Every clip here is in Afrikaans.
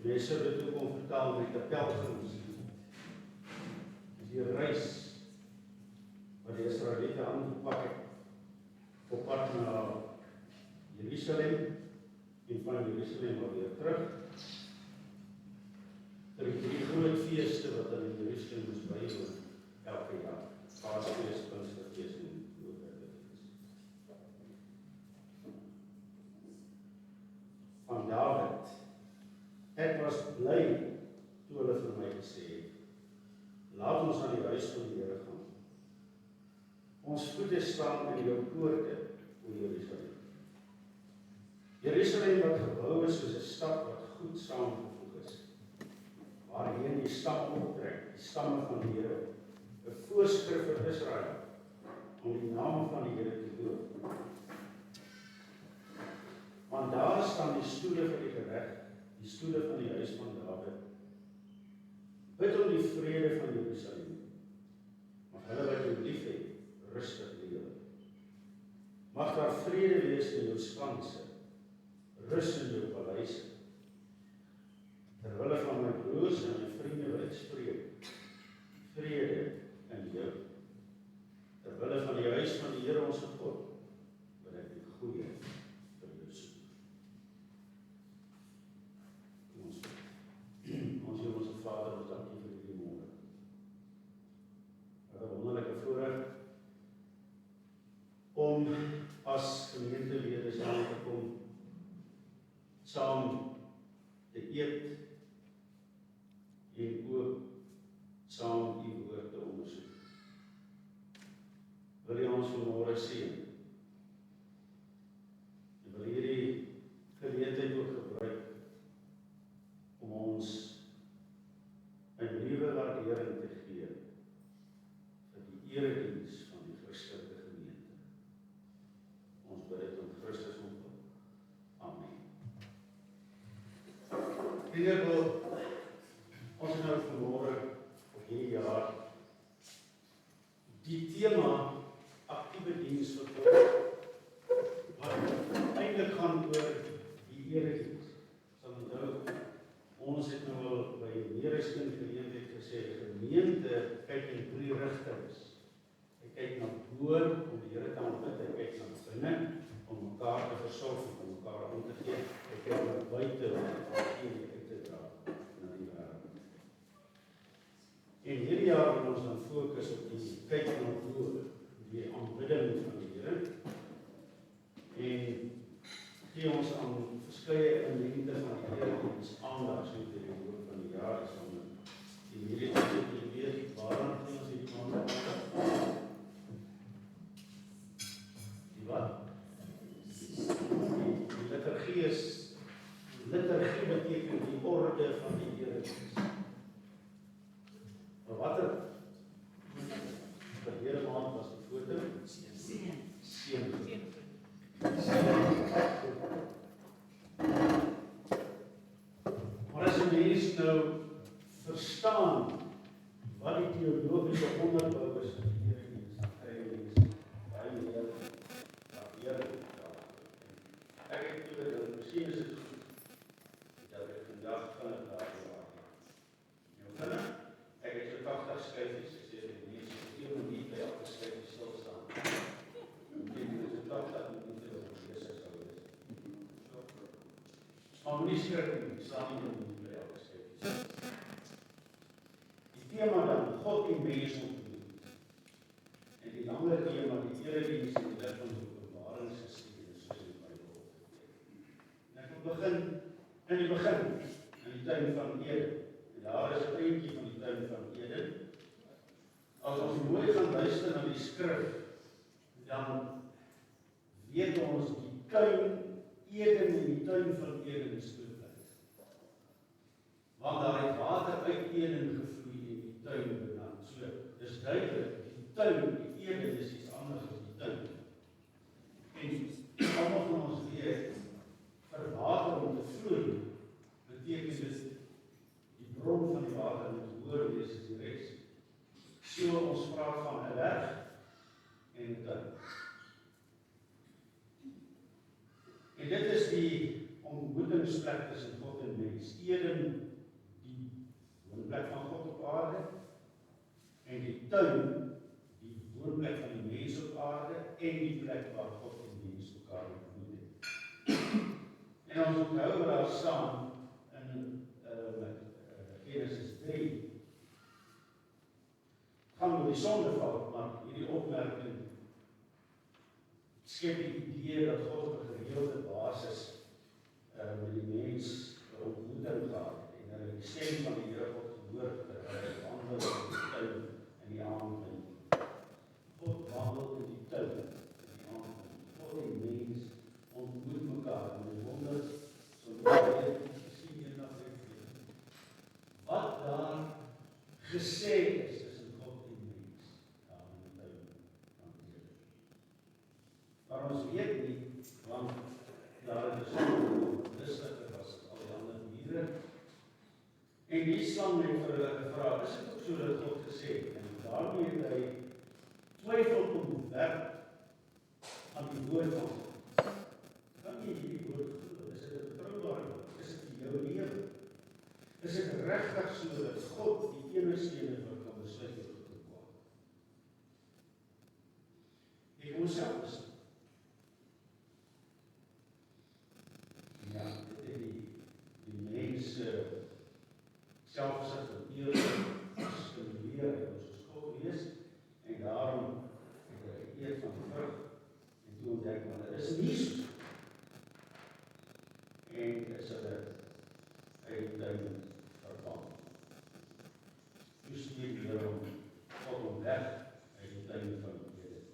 Mense het dit ook om vertaal met 'n pelgrims. Die reis wat die Israeliete aangepak het op pad na Jerusalem en van Jerusalem weer terug. Vir die 3 groot feeste wat in Jerusalem moes bywoon elke jaar. Paasfees, Pinksterfees en Loofhuttenfees. Van Dawid. Ek was bly toe hulle vir my gesê het, laat ons aan die huis van die Here gaan. Ons voete staan in jou poorte, o Jerusalem. Jerusalem wat gebou is soos 'n stad wat goed saamgevoeg is, waarheen die stap optrek, die stamme van die Here, 'n voorskrif vir Israel, om die naam van die Here te doop. Want daar staan die stoele vir die gereg, die stoele van die huis van Dawid. Bid om die vrede van Jerusalem. Mag hulle wat jou liefhet, rustig lewe. Mag daar vrede wees in jou skanse, rus in jou paleise. Terwille van my broers en my vriende wil ek spreek, vrede in jou. Terwille van die huis van die Here ons God, wil ek die goeie vir jou soek. Ons Vader, ons dankie vir hierdie môre. Wat 'n wonderlike voorreg om as gemeentelede saam te kom, saam te eet en ook saam die woord te ondersoek. Wil jy ons vanmôre seën? En wil hierdie geleentheid ook gebruik om ons 'n nuwe waardering te gee vir die erediens van die Christelike gemeente. Ons bid dit om Christus ontwil. Amen. Vriende, ons nou vanmôre of hierdie jaar die tema aktiewe diens vir God, wat eintlik gaan oor die erediens. Sal onthou, ons het nou al by meer as een geleentheid gesê, die gemeente kyk in 3 rigtings. Hy kyk na bo om die Here te aanbid, hy kyk na binne om mekaar te versorg en om mekaar om te gee. Hy kyk na buite om die uit te dra na die wêreld. En hierdie jaar wil ons dan fokus op die kyk na bo, die aanbidding van die Here. En gee ons aan verskeie elemente van die erediens aandag so deur die loop van die jaar is om die meditasie te weet waaraan gee ons hierdie aandag. Die wat? Die liturgie is, liturgie beteken die orde van die erediens. Maar watter verlede maand was die foto? Seën. Maar as 'n mens nou verstaan wat die teologiese onderbou is van die erediens, dan kry jy baie meer waardering. Ek het toe gedink, miskien is dit goed dat ek vandag van 'n dag nou ek het so 80 skryfies gesê vir die mense, ek moet nie by elke skryfie stil staan. Ek het so 80 minute gelees sou wees. Maar moenie skrik nie, staan nie in by elke skryfie. Die tema dan, God en mens ontmoet. En die langer tema, die erediens en die lig van die openbaringsgeskiedenis soos in die Bybel. En ek wil begin in die begin, in die tuin van Eden. En daar is 'n prentjie van die tuin van Eden. As ons mooi gaan luister na die skrif, dan weet ons die tuin Eden en die tuin van Eden is toegewy. Want daar het water uit Eden gevloei en die tuin benand. So, dis duidelik, die tuin, die Eden is iets anders as die tuin. En almal van ons weet, vir water om te vloei, beteken dit die bron van die water moet hoër wees as die res. So ons praat van 'n berg en 'n tuin. En dit is die ontmoetingsplek woonplek tussen God en mens. Eden, die woonplek van God op aarde, en die tuin, die woonplek van die mens op aarde, en die plek waar God en mens mekaar ontmoet het. En ons onthou wat daar staan in Genesis 3, gaan oor die sondeval, maar hierdie opmerking skep die idee dat God op 'n gereelde basis met die mens 'n ontmoeting gehad het en hulle die stem van die Here God gehoor het terwyl hulle wandel in die tuin in die aand. God wandel in die tuin in die aand. God en mens ontmoet mekaar en die wonder so baie miskien eendag weer. Wat daar gesê is tussen God en mens daar in die tuin van Eden. Maar ons weet nie, want daar is rustig was al die ander diere. En die slang het vir hulle gevra, is dit ook so dat God gesê het? En daarmee het hy twyfel ontwerp aan die woord van God. Kan jy hierdie woord glo? Is dit 'n betroubare woord? Is dit vir jou lewe? Is dit regtig so dat God die enigste een is wat kan besluit wat goed en kwaad? Ek moet self besluit. Ja, dit het die mense selfsug en eerlik stimuleer en ons is God wees, en daarom het hy eet van die vrug, en toe ontdek, maar dit is nie so. En is hulle uit die tuin verban. Toe stuur die Here God hom weg uit die tuin van Eden.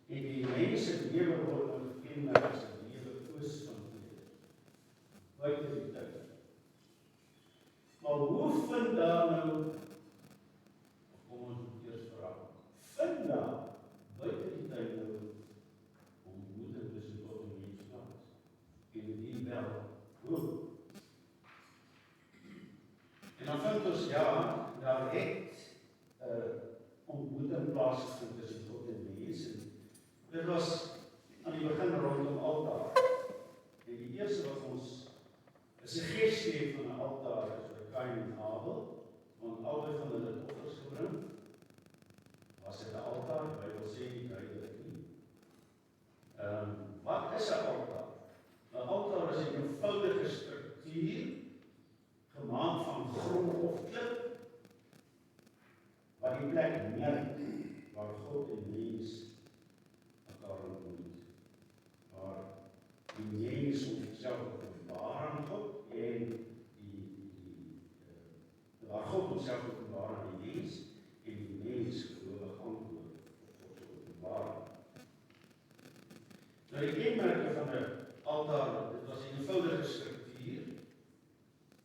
En die mense lewe word gekenmerk as 'n lewe oos van Eden, buite die tuin. Maar hoe vind daar nou, kom ons eers vraag, vind daar buite die tuin nou ontmoeting tussen God en mens plaas? En die wel, hoe? En dan vind ons, ja, daar het ontmoeting plaasgevind tussen God en mens. Dit was aan die begin rondom altaar. En die eerste wat ons 'n suggestie het van 'n altaar is vir Kain en Abel, want albei van hulle het offers gebring. Was dit 'n altaar? Die Bybel sê nie duidelik nie. Wat is 'n altaar? 'n Altaar is 'n eenvoudige struktuur gemaak van grond of klip wat die plek merk waar God en mens mekaar ontmoet. Waar die mens homself openbaar aan God en waar God homself openbaar aan die mens en die mens gelowig antwoord op God se openbaring. Nou die kenmerke van 'n altaar, dit was 'n eenvoudige struktuur.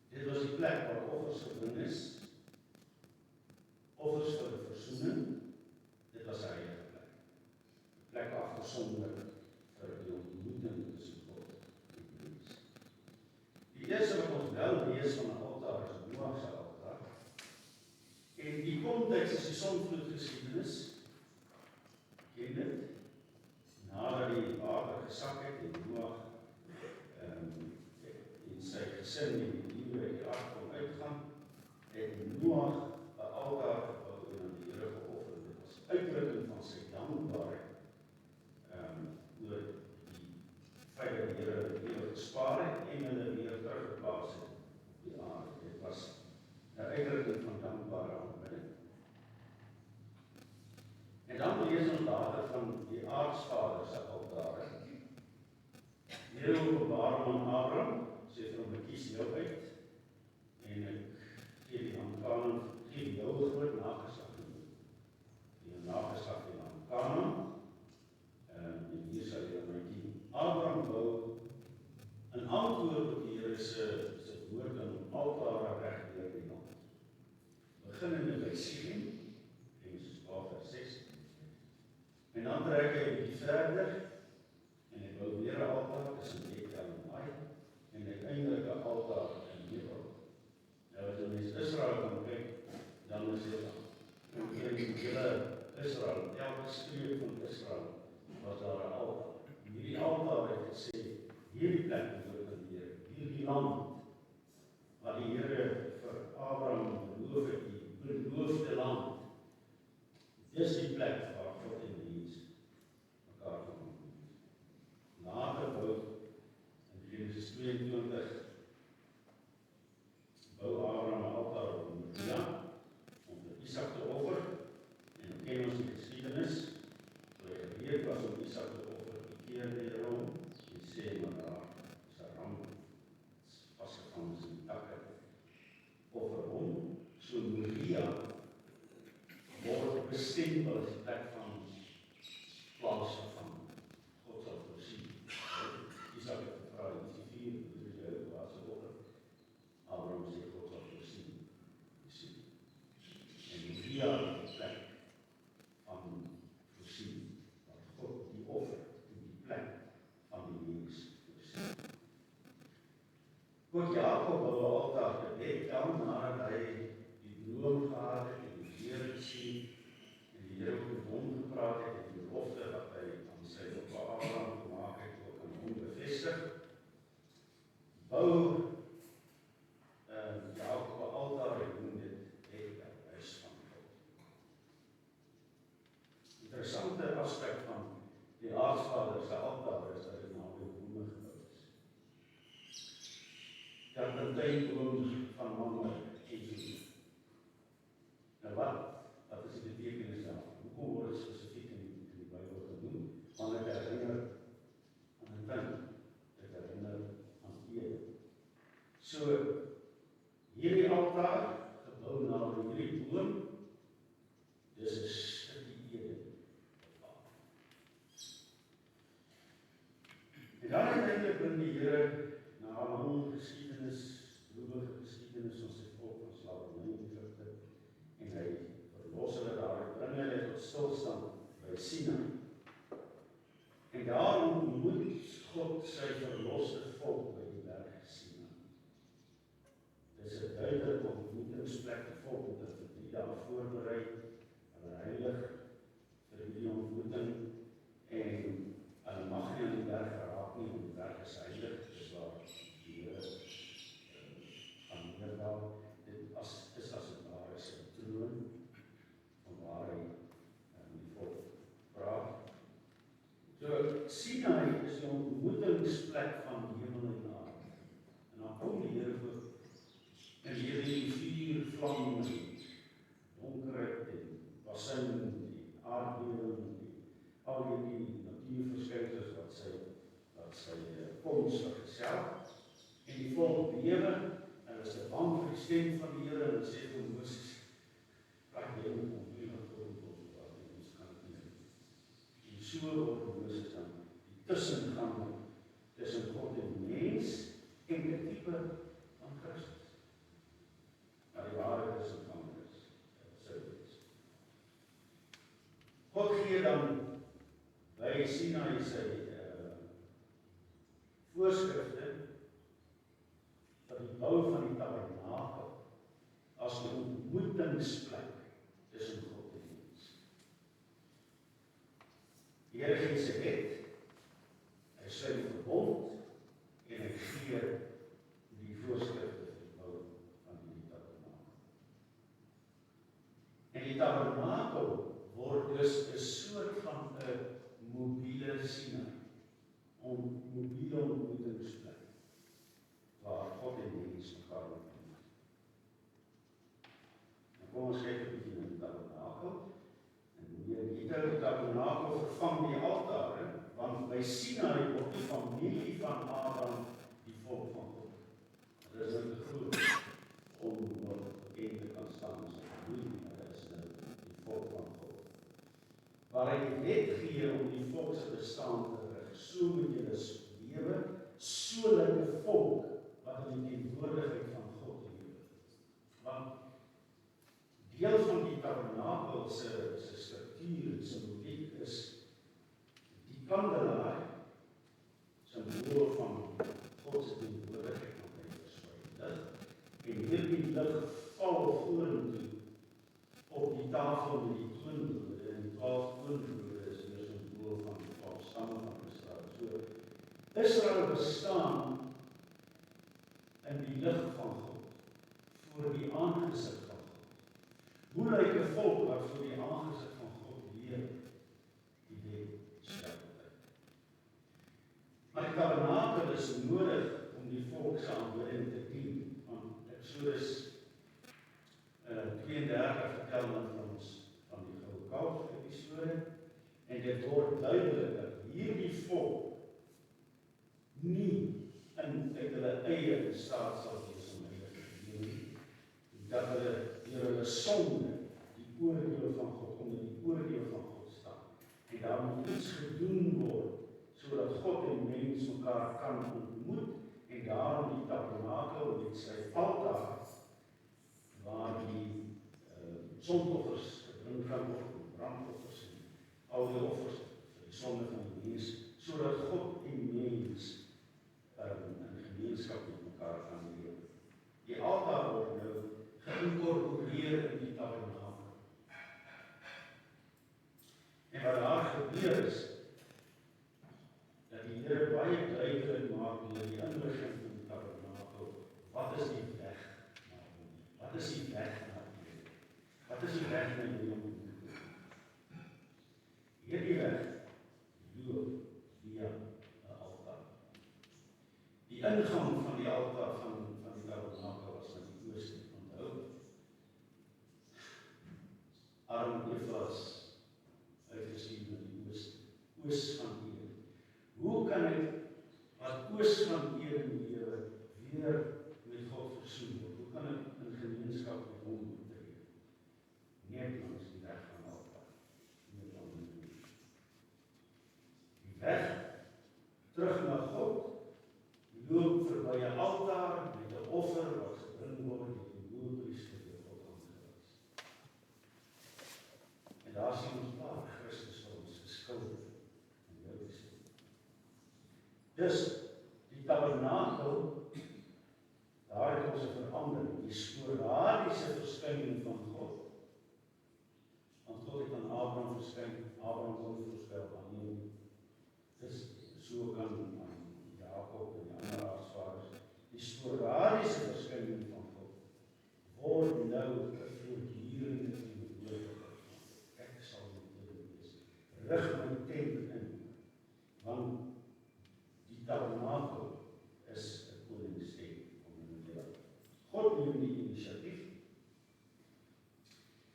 Dit was die plek waar offers gebring is, offers vir versoening. Dit was 'n heilige plek. 'n Plek afgesonder vir die ontmoeting tussen God en mens. Die eerste wat ons wel lees van 'n altaar is Noag se altaar. En die konteks is die sonvloedgeskiedenis. Ken dit? Nadat die water gesak het en Noag en sy gesin en die nuwe uit die ark kon uitgaan, het Noag 'n altaar gebou en aan die Here geoffer. Dit was uitdrukking van sy dankbaarheid oor die feit dat die Here hulle lewe gespaar het en hulle weer teruggeplaas het op die aarde. Dit was 'n uitdrukking van dankbare aanbidding. En dan lees ons later van die aartsvader se altare. Die Here openbaar hom aan Abraham, sê vir hom, ek kies jou uit en ek gee die naam Kanaan, gee jou groot nageslag die nageslag die naam Kanaan, en hier sal jy my dien. Abraham bou in antwoord op die Here se woord aan altare reg deur die land. Beginnende by Sichem, Genesis 12 vers 6. En dan trek hy 'n bietjie verder en hy bou weer 'n altaar tussen Bethel en Ai en uiteindelik 'n altaar in Hebron. Nou as jy mens Israel kan kyk, dan is dit hele Israel, elke streek van Israel was daar 'n altaar. En hierdie altaar het gesê, hierdie plek behoort aan die Here, land wat die Here vir Abraham beloof het, die beloofde land. Dis die plek waar God en mens mekaar ontmoet. Later bou in Genesis 22 bou Abraham 'n altaar op Moria om vir Isak te offer, en dan ken ons die geskiedenis. Toe hy gereed was om Isak te offer, keer die Here hom en sê, maar daar is 'n ram vasgevang in die takke. Offer hom, so Moria word bestem as die plek van plaas van God sal voorsien. Isak het gevra in die 4, dit is jou laaste offer. Abraham sê God sal voorsien. En Moria is die plek van voorsien, wat God die offer in die plek van die mens voorsien. Ook Jakob wou 'n altaar gebed dan nadat hy die droom gehad het en die Here gesien en die Here met hom gepraat het en die belofte wat hy aan sy oupa Abraham gemaak het ook aan hom bevestig. Bou Jakob 'n altaar en noem dit het huis van God. Interessante aspek van die aartsvader se altaar is dat dit naby bome gebou is. Dat die tuinboom van Mamre en nou wat is die betekenis daarvan? Hoekom word dit spesifiek in die Bybel genoem? Want dit herinner aan 'n tuin, dit herinner aan Eden. So, hierdie altaar, gebou naby hierdie boom, dis 'n stukkie Eden. En dan uiteindelik bring die Here na 'n lang geskiedenis, droewige geskiedenis van sy volk van slawerny in Egipte, en hy verlos hulle daar, bring hulle tot stilstand by Sinai. En daar ontmoet God sy verloste volk by die berg Sinai. Dis 'n duidelike ontmoetingsplek, die volk het dit vir 3 dae voorberei, hulle heilig vir die ontmoeting, en hulle mag nie aan die berg geraak nie, want die berg is heilig, dis waar die Here van neerdal, dit is as het ware sy troon, van waar hy met die volk praat. So, Sinai is die ontmoetingsplek van hemel en aarde. En dan kom die Here voor, en hierdie vuur, vlam, donkerheid, en basin, en aardbewing, al hierdie natuurverskynsels wat sy koms vergesel, en die volk bewe, en hulle is bang vir die stem van die Here, en hulle sê vir Moses, praat jy met hom, jy gaan voor ons kan het nie. En so word Moses dan die tussengang tussen God en mens, en die type van Christus. Maar die ware tussengang is, sy wees. God gee dan by Sinai sy voorskrifte vir die bou van die tabernakel as 'n ontmoetingsplek tussen God en mens. Die Here gee sy wet, hy sluit 'n verbond en hy gee die voorskrifte vir die bou van die tabernakel. En die tabernakel word dus 'n soort van 'n mobiele Sinai, mobiele ontmoetingsplek, waar God en mens mekaar ontmoet. Nou kom ons kyk 'n bietjie na die tabernakel, en die tabernakel vervang die altare, want by Sinai word die familie van Abraham die volk van God. Dit is nou te groot om bekend te kan staan as 'n familie, maar dit is nou die volk van God. Waar hy die wet gee om die volk se bestaan te rig, so moet julle lewe, so lyk 'n volk wat in die teenwoordigheid van God lewe. Want deel van die tabernakel se struktuur, simboliek is die kandelaar, simbool van God se teenwoordigheid wat hy versprei lig, en hierdie lig val vorentoe op die tafel met die toonbrode, en die 12 toonbrode is weer simbool van die 12 stamme van Israel. So, Israel bestaan in die lig van God, voor die aangesig van God. Hoe lyk 'n volk wat voor die aangesig van God leef die wet sterwe? Maar die tabernakel is nodig om die volk se aanbidding te dien, want Eksodus 32 vertel dan vir ons van die goue kalf episode, en dit word duidelik dat hierdie volk nie uit hulle eie staat sal wees om heilig te leef, dat hulle deur hulle sonde die oordeel van God, onder die oordeel van God staan. En daar moet iets gedoen word, sodat God en mens mekaar kan ontmoet, en daarom die tabernakel met sy altaar, waar die sondoffers gebring kan word, brandoffers en al die offers vir die sonde van die mens, sodat God en mens in gemeenskap met mekaar kan leef. Die altaar word nou geïnkorporeer in die tabernakel. En wat daar gebeur is, dat die Here baie duidelik maak deur die inligting van die tabernakel, wat is die weg na hom? Wat is die weg na hom? Wat is die weg na hom? Hierdie weg loop via 'n altaar. Die ingang van die altaar van die tabernakel was na die ooste. Onthou, Adam en Eva is uitgestuur na die ooste, oos van Eden. Hoe kan ek wat oos van Eden lewe weer met God versoen word? Hoe kan ek in gemeenskap met hom tree? Net langs die weg van altaar. Net langs die weg. Die weg terug na God loop verby 'n altaar met 'n offer wat gebring word deur die hoëpriester deur God aangewys. En daar sien ons waar Christus vir ons geskilder en jou gesê. Dus die tabernakel, daar het ons 'n verandering, die sporadiese verskyning van God. Want God het aan Abraham verskyn, Abraham wou voorspel aan hom. Dis so kan Jakob en die ander aardsvaders, die sporadiese verskyning van God word nou 'n voortdurende teenwoordigheid. Ek sal met julle wees. Rig my tent in, want die tabernakel is 'n koningsstem om in die wêreld. God neem die inisiatief.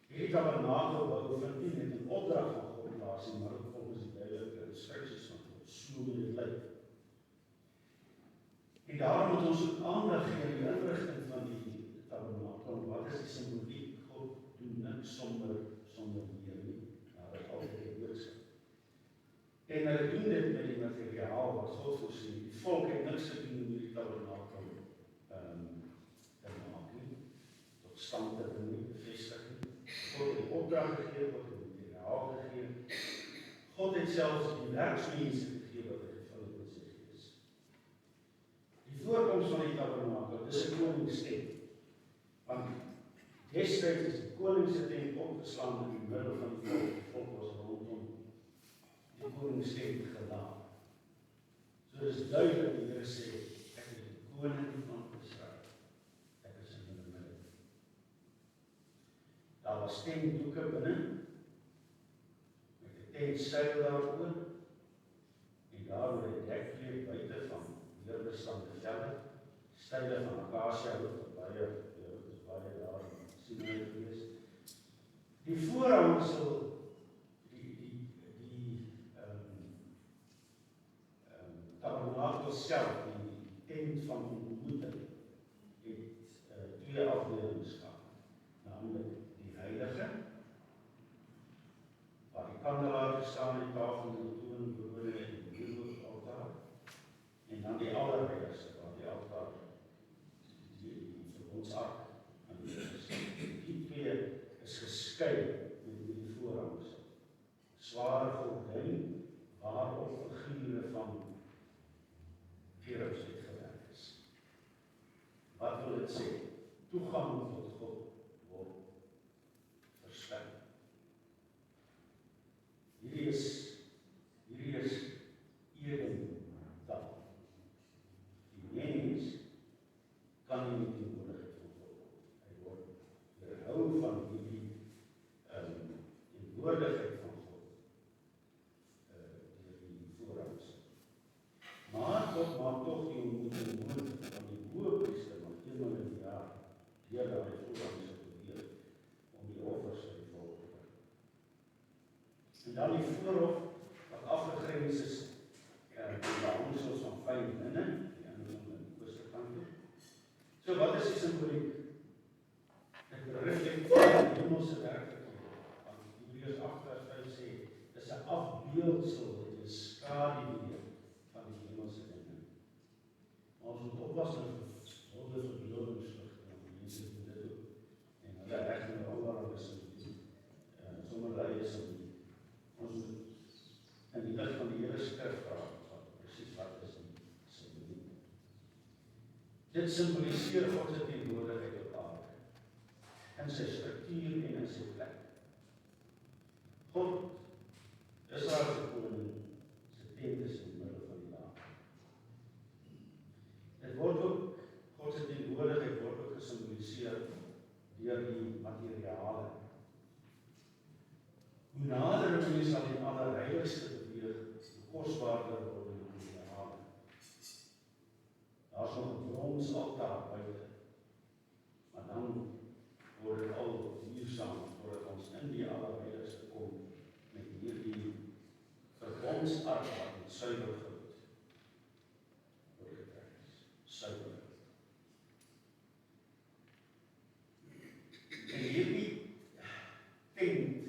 Hierdie tabernakel bou vind nie net 'n opdrag van God plaas nie, maar ook volgens die duidelike instruksies van God. So moet dit lyk. En daarom moet ons ook aandag gee aan die inrigting van die tabernakel. Wat is die simboliek? God doen niks sonder meer nie. Daar is altyd 'n boodskap. En hulle doen dit met die materiaal wat God voorsien. Die volk het niks te doen met die tabernakel te maak nie, tot stand te bring nie, bevestig nie. God het die opdrag gegee, God het die materiaal gegee. God het selfs die werksmense gegee wat hy gevul het met sy gees. Die voorkoms van die tabernakel, dis 'n koningstent. Want destyds is die koning se tent opgeslaan in die middel van die volk. Die volk was rondom die koningstent gedaan. So dis duidelik, die Here sê, ek is die koning van Israel. Ek is in julle midde. Daar was tentdoeke binne, met 'n tentseil daaroor, en daar word die dekvleer buite van weerbestande velle, style van akasia hout, baie daar sien jy gewees. Die voorhangsel, tabernakel self, die tent van ontmoeting, het twee afdelings gehad, naamlik die heilige, waar die kandelaar staan in die tafel en die toon behoorde en die altaar, en dan die allerheiligste, waar die altaar, die verbondsark aan die is. Die twee is geskei met die voorhangsel. Sware gordyn waarop figure van cherubs uitgewerk is. Wat wil dit sê? Toegang tot God word versperr. Hierdie is Eden taal. Die mens So wat is die simboliek? Dit reflekteer die hemelse werklikheid. Want Hebreërs 8:5 sê, dis 'n afbeeldsel, dit is skaduwee van die hemelse dinge. Maar ons moet oppas nou vir verbeeldingsligte, want mense doen dit ook. En hulle reg met allerlei simboliek, sommer hulle simboliek. Ons moet in die lig van die Here se skrif vra, presies wat is die simboliek. Dit simboliseer God se teenwoordigheid op aarde, in sy struktuur en in sy plek. God, Israel se koning, se tent is in die middel van die dag. Dit word ook, God se teenwoordigheid word ook gesimboliseer deur die materiale. Hoe nader 'n mens aan die allerheiligste beweeg, hoe kosbaarder word die materiale. Daar is nog 'n bronsaltaar buite, maar dan word dit al duursaam voordat ons in die allerheiligste kom met hierdie verbondsark wat met suiwer goud oorgetrek is. Suiwer. En hierdie tent,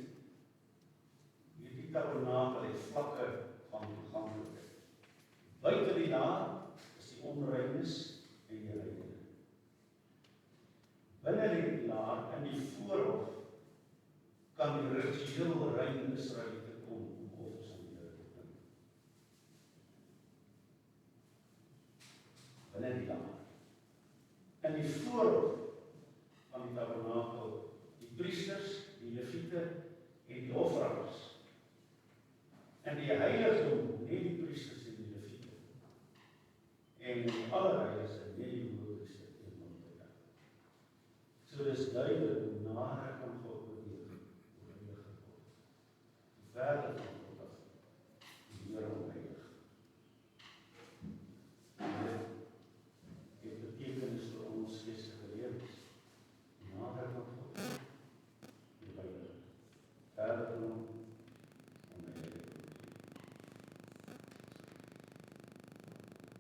hierdie tabernakel het vlakke van toeganklikheid. Buite die daar is die onreines en die reine. Binne die laar in die voorhof kan die ritueel rein Israeliete kom om offers aan die Here te bring. Binne die laar. In die voorhof van die tabernakel, die priesters, die leviete en die offeraars. In die heiligdom, nie die priesters en die leviete. En in die allerheiligste, nie die hoëpriester en die. So dis duidelik hoe nader kan God beweeg, hoe heiliger God. Hoe verder van God af, hoe meer onheilig. Dit betekenis vir ons geestelike lewens. Nader van God, hoe heiliger. Verder van hom, onheilig.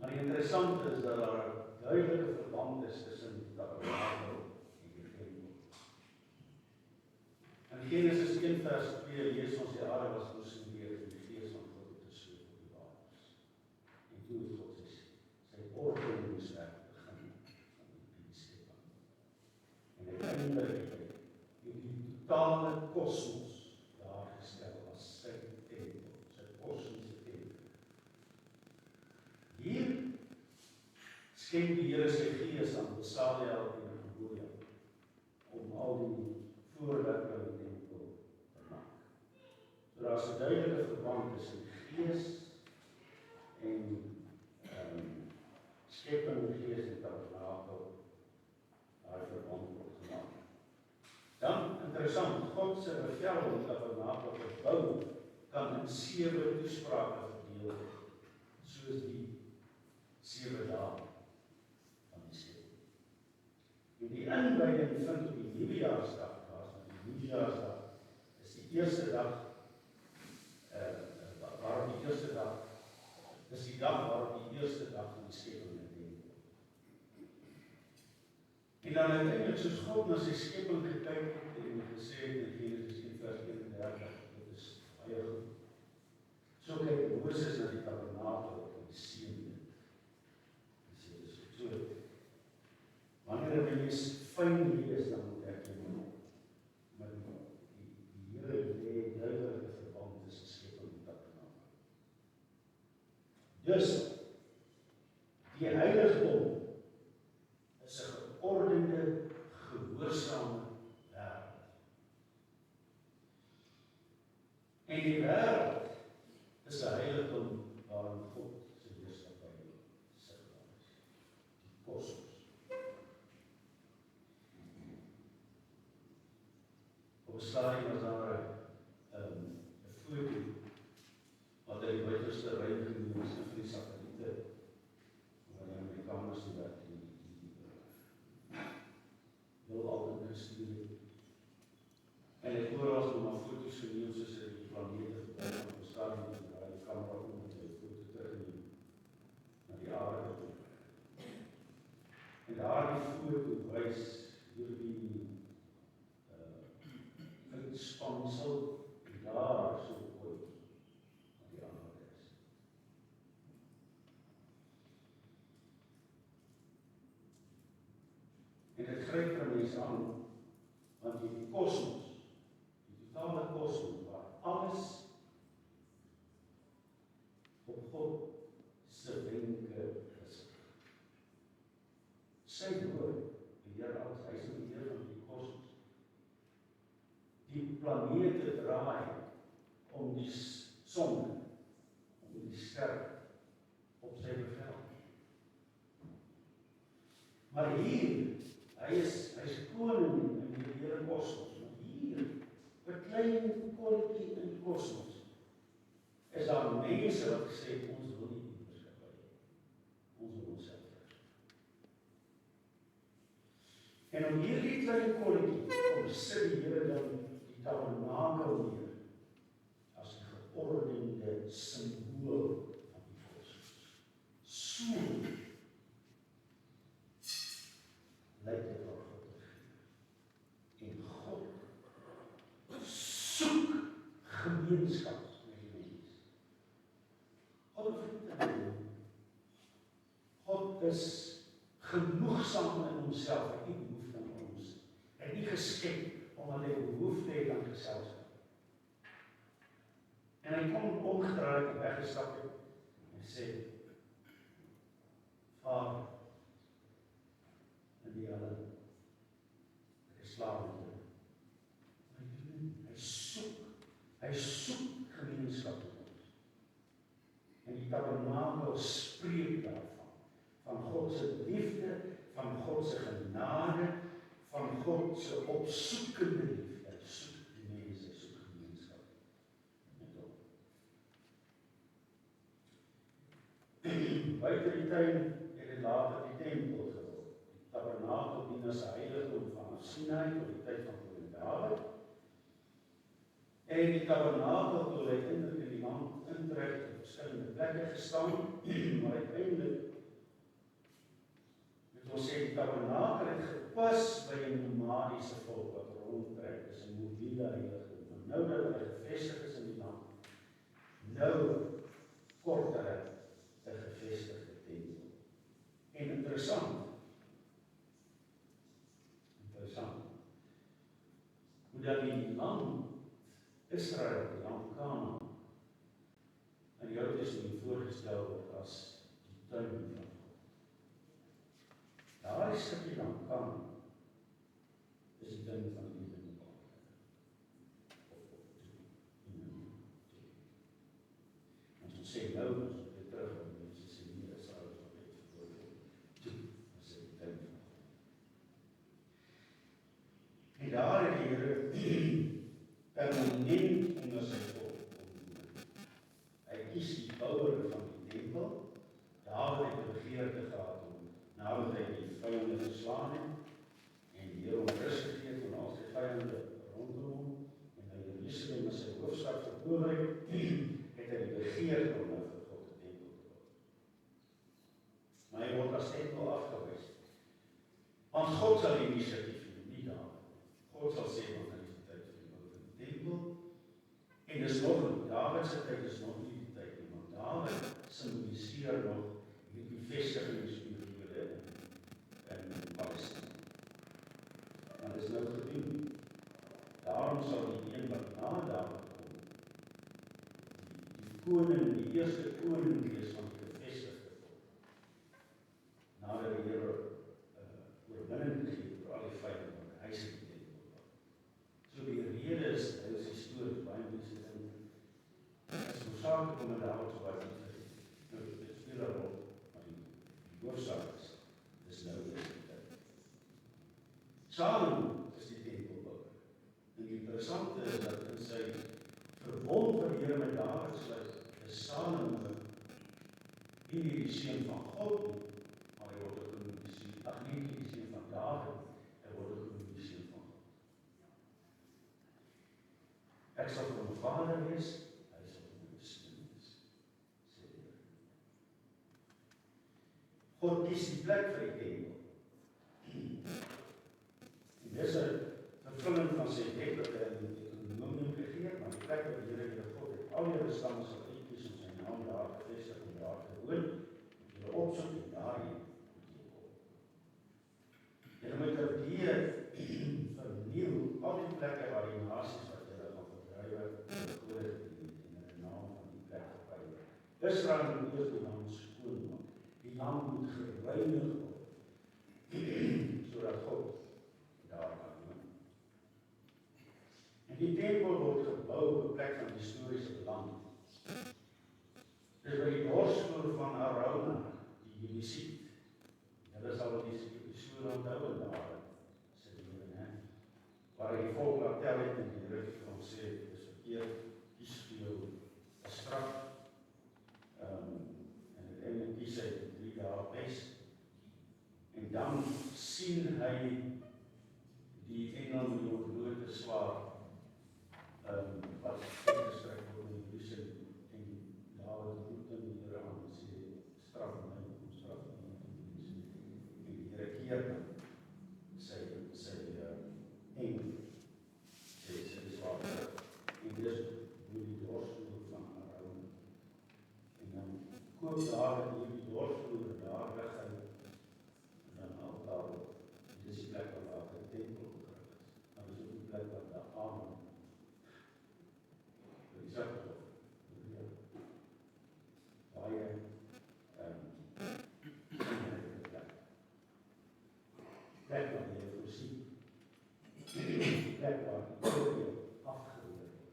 Maar die interessante is dat daar 'n duidelike verband is tussen die tabernakel en die tempel. In Genesis 1:2 lees ons die aarde was moes weer in die gees van God te soek op die waters. En toe het God sy ordeningswerk begin van die skepping. En uiteindelik het hy die totale kosmos daar gestel as sy tempel, sy kosmiese tempel. Hier skenk die Here sy gees aan Besaliel en Aholiab om al die voorwerpe in die tempel te maak. So daar is 'n duidelike verband tussen gees en skepping, gees en tabernakel. Daai verband word gemaak. Dan interessant, God se bevel om die tabernakel te bou kan in 7 toesprake verdeel word, soos die 7 dae van die skepping. En die inwyding vind op die Nuwejaarsdag plaas. Die Nuwejaarsdag is die eerste dag, waarop die eerste dag, dis die dag waarop die eerste dag van die skepping herdenk word. En dan uiteindelik, soos God na sy skepping gekyk het en gesê het in Genesis 1:31, dit is baie goed. So kyk Moses na die tabernakel en die seën dit. So, wanneer 'n mens fyn lees, dan moet ek met die Here lê duidelike verband tussen skepping en tabernakel. Dus, die heiligdom is 'n geordende, gehoorsame wêreld. En die wêreld is 'n heiligdom waarin God se heerskappy sigbaar is. Die kosmos. Op 'n stadium was daar 'n foto wat uit die buitenste ruim geneem is van die satelliete waar die Amerikaners die wil altyd gestuur het. En ek hoor as ons maar foto's geneem soos die planete verby op 'n stadium en daar die kamera om met die foto terugneem na die aarde toe. En daardie foto foto wys hierdie uitspansel daar so ooit aan die ander is. En dit gryp vir 'n mens aan, want die kosmos, die totale kosmos, waar alles op God se wenke is. Sy woord, die Here as hy is die Heer van die kosmos. Die planete draai om die son, om die ster op sy bevel. Maar hier, hy is koning in die hele kosmos. Maar hier, 'n klein kolletjie in die kosmos, is daar mense wat gesê ons wil nie heerskappy hê. Ons wil onsself heers. En om hierdie klein kolletjie, om sit die Here dan die tabernakel neer as 'n geordende simbool van die kosmos. So lyk dit op God te gee. En God soek gemeenskap met die mens. God vriend, God is genoegsaam in homself, hy het nie behoefte aan ons. Hy het nie geskep omdat hy behoefte het aan geselskap. En hy kom omgedraai en weggestap het en sê, Vader, in die helle, ek is klaar met jou. Hy soek gemeenskap met ons. En die tabernakel spreek daarvan, van God se liefde, van God se genade, van God se opsoekende liefde. Hy soek die mense, hy soek gemeenskap met hom. Buite die tuin het dit later die tempel geword. Die tabernakel dien as 'n heiligdom van Sinai tot die tyd van koning Dawid. En die tabernakel toe uiteindelik in die land intrek op verskillende plekke gestaan, maar uiteindelik moet ons sê die tabernakel het gepas by 'n nomadiese volk wat rondtrek, dis 'n mobiele heiligdom. Nou dat hulle gevestig is in die land, nou kort hulle 'n gevestigde tempel. En interessant, hoe dat die land Israel, die land Kanaan, in die Ou Testament voorgestel word as die tuin van God. Daar is stukkie land Kanaan, is die tuin van die lewende God. En ons sê nou, ons het terug, en mense sê nie, Israel is nog net verwoord. Toe, ons sê die tuin van God. En daar het die Here permanent onder sy volk. Hy kies die bouer van die tempel. Dawid het 'n begeerte gehad om, nadat hy die vyande verslaan het, en die Here hom rus gegee van al sy vyande rondom hom, en hy Jerusalem as sy hoofstad verkoop het, het hy die begeerte om nou vir God 'n tempel te bou. Maar hy word as tempel afgewys. Want God sal die inisiatief neem, nie Dawid. God sal sê, want hy is die tyd vir die bou van die tempel. En dis nog, Dawid se tyd is nog nie die tyd nie, want Dawid symboliseer nog hierdie vestigingsperiode in Palestina. Maar dit is nou gedoen. Daarom sal die een wat na Dawid kom, die koning, die eerste koning wees van die gevestigde volk. Nadat die Here oorwinning gegee vir al die vyande, want hy se die tempel bou. So die rede is, hy is histories, baie mense dink, is noodsaaklik om in Dawid so baie te vergeen. Nou, dit speel 'n rol, maar die hoofsaak is, dis nou die tyd. Salomo is die tempelbouer. En die interessante is dat in sy verbond wat die Here met Dawid sluit, is Salomo nie die seun van God nie, maar hy word genoem die seun, nie die seun van Dawid, hy word genoem die seun van God. Ek sal vir hom vader wees, hy sal vir my seun wees, sê die Here. God kies die plek vir die tempel. is 'n vervulling van sy wet dat hy in Deuteronomium gegee het, maar die plek waar die Here julle God het, al julle stamme sal uitkies om sy naam daar te vestig en daar te woon, moet julle opsoek en daarheen moet julle kom. Julle moet vernieuw al die plekke waar die nasies wat julle gaan verdrywe, gode gedien en in die naam van die plek verwyder. Israel moet eers die land skoon maak. Die land moet gereinig word, sodat God daar kan woon. En die tempel word gebou op 'n plek van historiese land. Dis by die borsvloer van Arauna, die Jebusiet. Hulle sal die episode onthou en daar sit hulle, né? Waar hy die volk laat tel het en die Here vir hom sê, dis verkeerd, kies vir jou 'n straf. En uiteindelik kies hy 3 dae pes. En dan sien hy die engel met die ontblote swaard wat gestryk word in die Jerusalem en Dawid roep dan die Here aan en sê, straf my, straf my. En die Here keer dan sy engel, sy swaard. En dis hoe die dorsvloer van Arauna. En dan koop Dawid hierdie dorsvloer daar weg hy. Dis die plek waar daar 'n tempel gebou is. Maar dis ook die plek waar daar Aaron die Sabbat baie plek waar jy voorsien. Plek waar die Koning afgeroep word.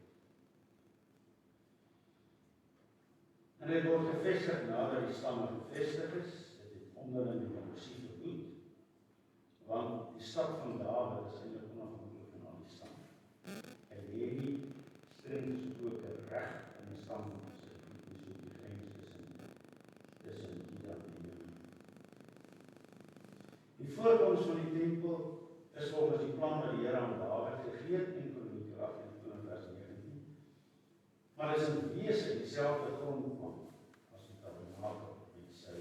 En hy word gevestig nadat die stamme gevestig is. Dit het onderling in Jerusalem verwoed. Want die stad van Dawid is eintlik onafhanklik van al die stamme. Hy het nie streng gesproke reg in die stam van sy so die grens tussen Juda en Benjamin. Die voorkoms van die tempel is volgens die plan wat die Here aan Dawid gegee het in Kronieke 28 vers 19. Maar is in wese dieselfde grondplan as die tabernakel met sy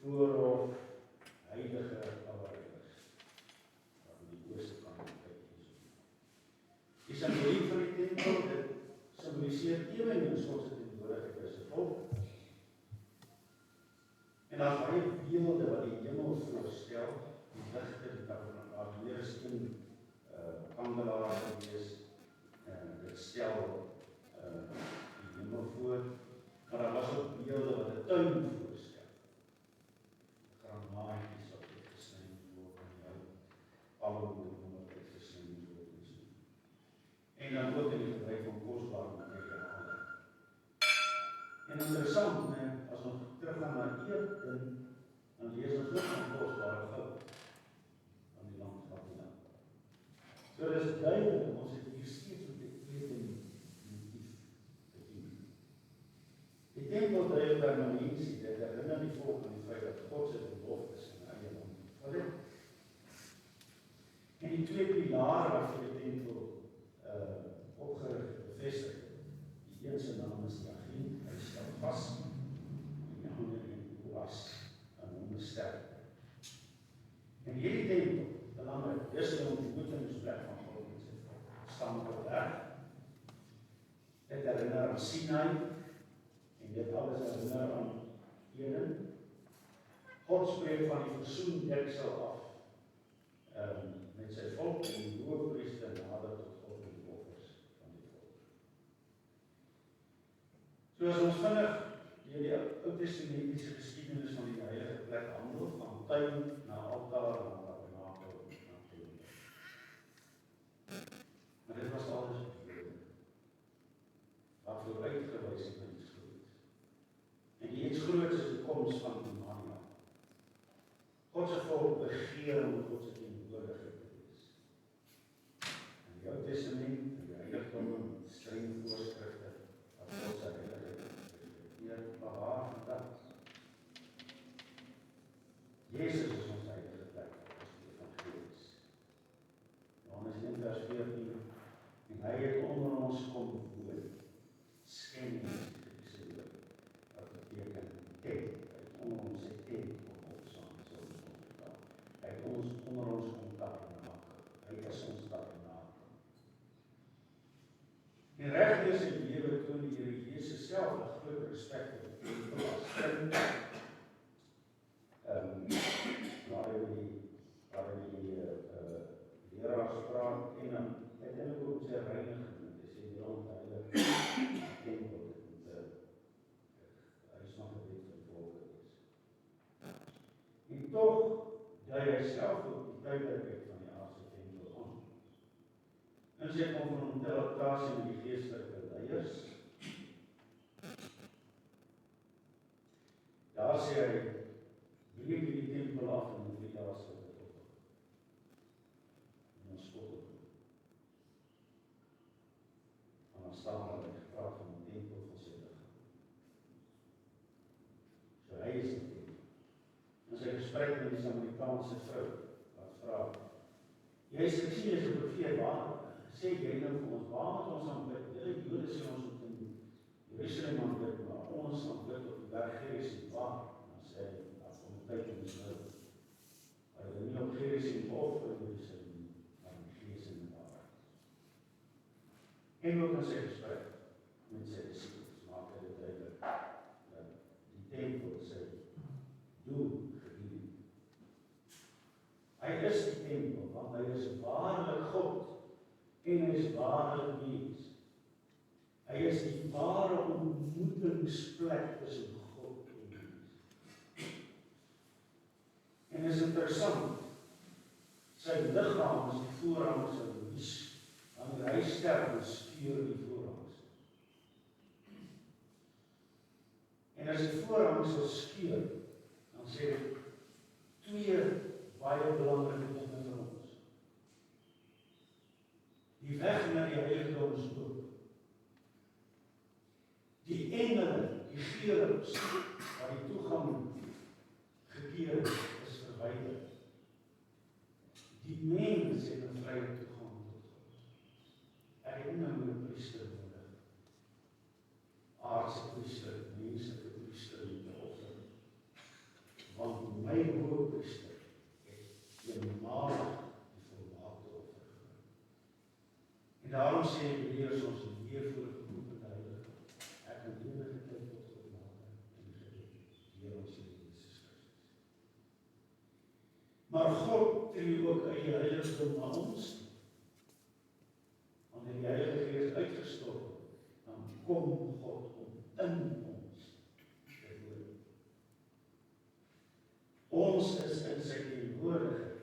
voorhof, heilige allerheiligste, wat in die ooste kant kyk is. Die simboliek van die tempel, dit symboliseer eweneens God se teenwoordigheid as 'n volk. En daar's baie beelde wat die hemel voorstel, die ligte, die tabernakel, hier is een kandelaar gewees, dit stel die hemel voor, maar daar was ook beelde wat 'n tuin voorstel. Granaatjies wat uitgesny word en jou palmbome wat uitgesny word. En dan ook in die gebruik van kosbare materiale. En interessant, as ons teruggaan na Eden, dan lees ons ook van kosbare goud van die land van Babylon. So dis duidelik, ons het hier steeds met die Eden motief bedien. Die tempel dui op permanensie, dit herinner die volk aan die feit dat God se beloftes in eie land vervul het. En die 2 pilare wat vir die tempel opgerig bevestig het. Die een se naam is Jachin, hy stel vas, en die ander een Boas, en ondersterk. En hierdie tempel, belangrik, dis die ontmoetingsplek van God en sy volk. Stam tot weg. Dit herinner aan Sinai, en dit alles herinner aan Eden. God spreek van die versoendeksel af met sy volk en die hoëpriester nader tot God en die offers van die volk. So as ons vinnig deur die Ou Testamentiese geskiedenis van die heilige plek handel, van tuin na altaar na tabernakel na tempel. Maar dit was alles bedoeling. Waarvoor uitgewys het met iets groots. En die iets groots is die koms van Immanuel. God se volk begeer om God se teenwoordigheid te wees. In die Ou Testament, in die heiligdomme, streng voorskrifte wat God se heiligheid respekteer, maar waar vandag? Jezus is ons heilige plek, as die evangelis. Johannes 1 vers 14, en hy het onder ons kom woon, skenning gesê, wat beteken tent, hy het onder ons sy tent kom opstaan, so ons opgedaal. Hy het ons onder ons hy self ook die tydelikheid van die aardse tempel aan. In sy konfrontasie met die geestelike leiers, daar sê hy, breek die tempel af en 3 dae sal dit op. En ons spot op. En dan staan daar en gepraat van die tempel van sy liggaam. So hy is die tempel. En sy gesprek met die Samaritaanse vrou, wat vra, jy gesien as 'n profeet, waar sê jy nou vir ons, waar moet ons aanbid? Die Jode sê ons moet in Jerusalem aanbid, maar ons aanbid op die berg Gerizim, waar? Dan sê hy, as om die tyd in Israel, maar hy nie op Gerizim of in Jerusalem, maar in Gees en in waarheid. En ook in sy gesprek met sy disciples, maak hy dit duidelik, dat die tempel sê, doel gedien. Hy is die tempel, want hy is waarlik God, en hy is waarlik mens. Hy is die ware ontmoetingsplek tussen God en mens. En is interessant, sy liggaam is die voorhangs en wies, wanneer hy sterf en skeur die voorhangs. En as die voorhangs sal skeur, dan sê hy, 2 baie belangrike dinge vir ons. Die weg na die heiligdom is oop. Die engele, die gerubs, wat die toegang gekeer is verwyder. Die mens het 'n vrye toegang tot God. Ek het nie nou 'n priester nodig. Aardse priester, menslike priester om te offer. Want my hoëpriester het eenmalig die volmaakte offer gebring. En daarom sê Hebreërs ons weer voor geroepen heilige. Ek kan enige tyd tot God nader en gered deur ons Here Jesus Christus. Maar God tree ook uit die heiligdom na ons. Wanneer die Heilige Gees uitgestort word, dan kom God om in ons te woon. Ons is in sy teenwoordigheid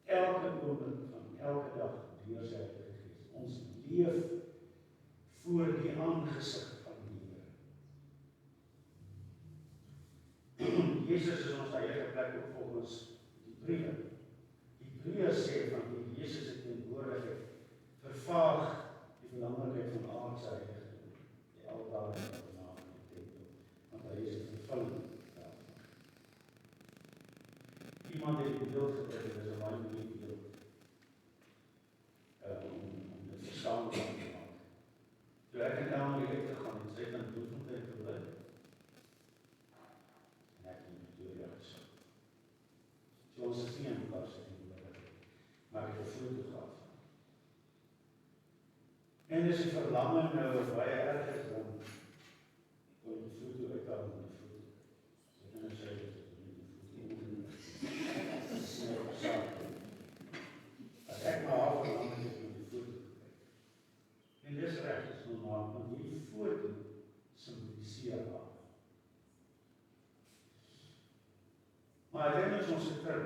elke oomblik van elke dag deur sy Heilige Gees. Ons leef voor die aangesig van die Here. Jesus is ons heilige plek ook volgens die Hebreë. Die Hebreë sê van die Jesus se teenwoordigheid vervaag die belangrikheid van aardse heiligdom, die altaar en die naam van die tempel, want hy is 'n vervulling daarvan. Iemand het die beeld gebruik, dit is 'n baie moeilike beeld, om dit verstaanbaar te maak. Toe ek in Elmeriek gegaan het, sy het aan Bloemfontein gebly, en ek in Pretoria gesit. So ons is nie aan mekaar se teenwoordigheid, maar ek het 'n foto gehad. En dis die verlamming nou baie erg is, dan kom die foto uithaal met die foto. Ek kan nou sê dat dit nie die foto is nie op saak. As ek maar half verlamming het met die foto gekryk. En dis reg, is normaal, want die foto symboliseer haar. Maar ek dink ons getrou,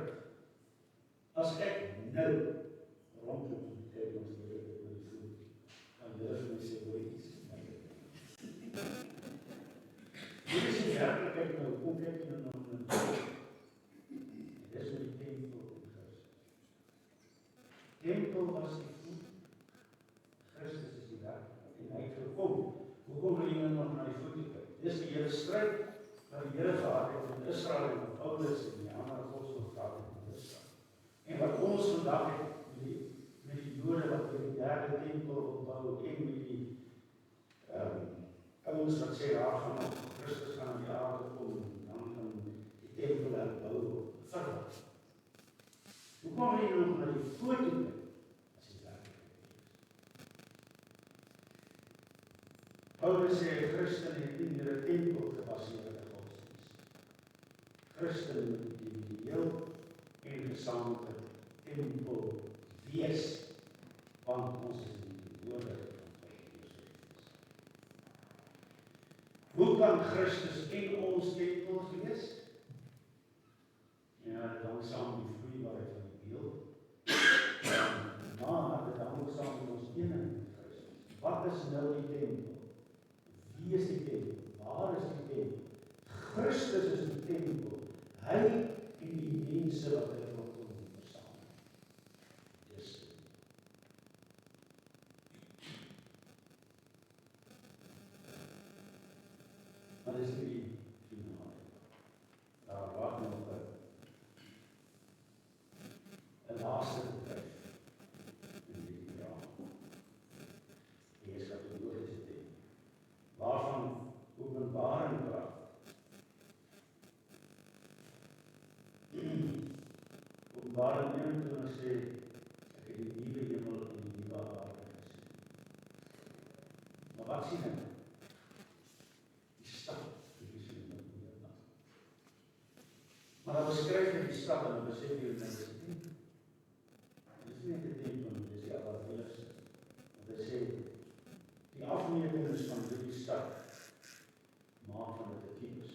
as ek nou rondloop en kyk ons weer oor die foto, dan durf my sê oor iets. Dit is die werklikheid nou, kom kyk jy nou in die dis die tempel in Christus. Tempel was die voet, Christus is die werklikheid, en hy het gekom. Hoekom wil jy nog na die voet kyk? Dis die hele stryd wat die Here gehad het met Israel en met Paulus en die ander godsdienstgangers in Israel. En wat ons vandag het met die Jode wat die 3de tempel opbou en met die ouens wat sê daar gaan Christus gaan aan die aarde kom en dan gaan die tempel herbou verwag. Hoe kom jy nog na die foto kyk as jy daar kyk? Paulus sê Christen het nie meer 'n tempel gebaseerde godsdienst. Christen moet individueel en gesamentlik tempel wees, want ons is in die teenwoordigheid van God Jesus Christus. Hoe kan Christus en ons tempel wees? Ja, dit hang saam met die vloeibaarheid van die beeld. Maar dit hang ook saam met ons eenheid met Christus. Wat is nou die tempel? Wie is die tempel? Waar is die tempel? Christus is die tempel. Hy en die mense wat hy wil kom versamel. Dis maar dis nie die finale. Daar wag nog 'n laaste tyd in die jaar. Die eskatologiese tyd. Waarvan Openbaring praat. Openbaring 21 sê, ek het die nuwe hemel en die nuwe aarde gesien. Maar wat sien ek? Die stad, die sien ek nie. Maar daar beskryf hy die stad en dan besef jy dit is nie. Dit is nie die tempel, dit is die allerheiligste. Want hy sê, die afmetings van die stad maak van dit 'n types.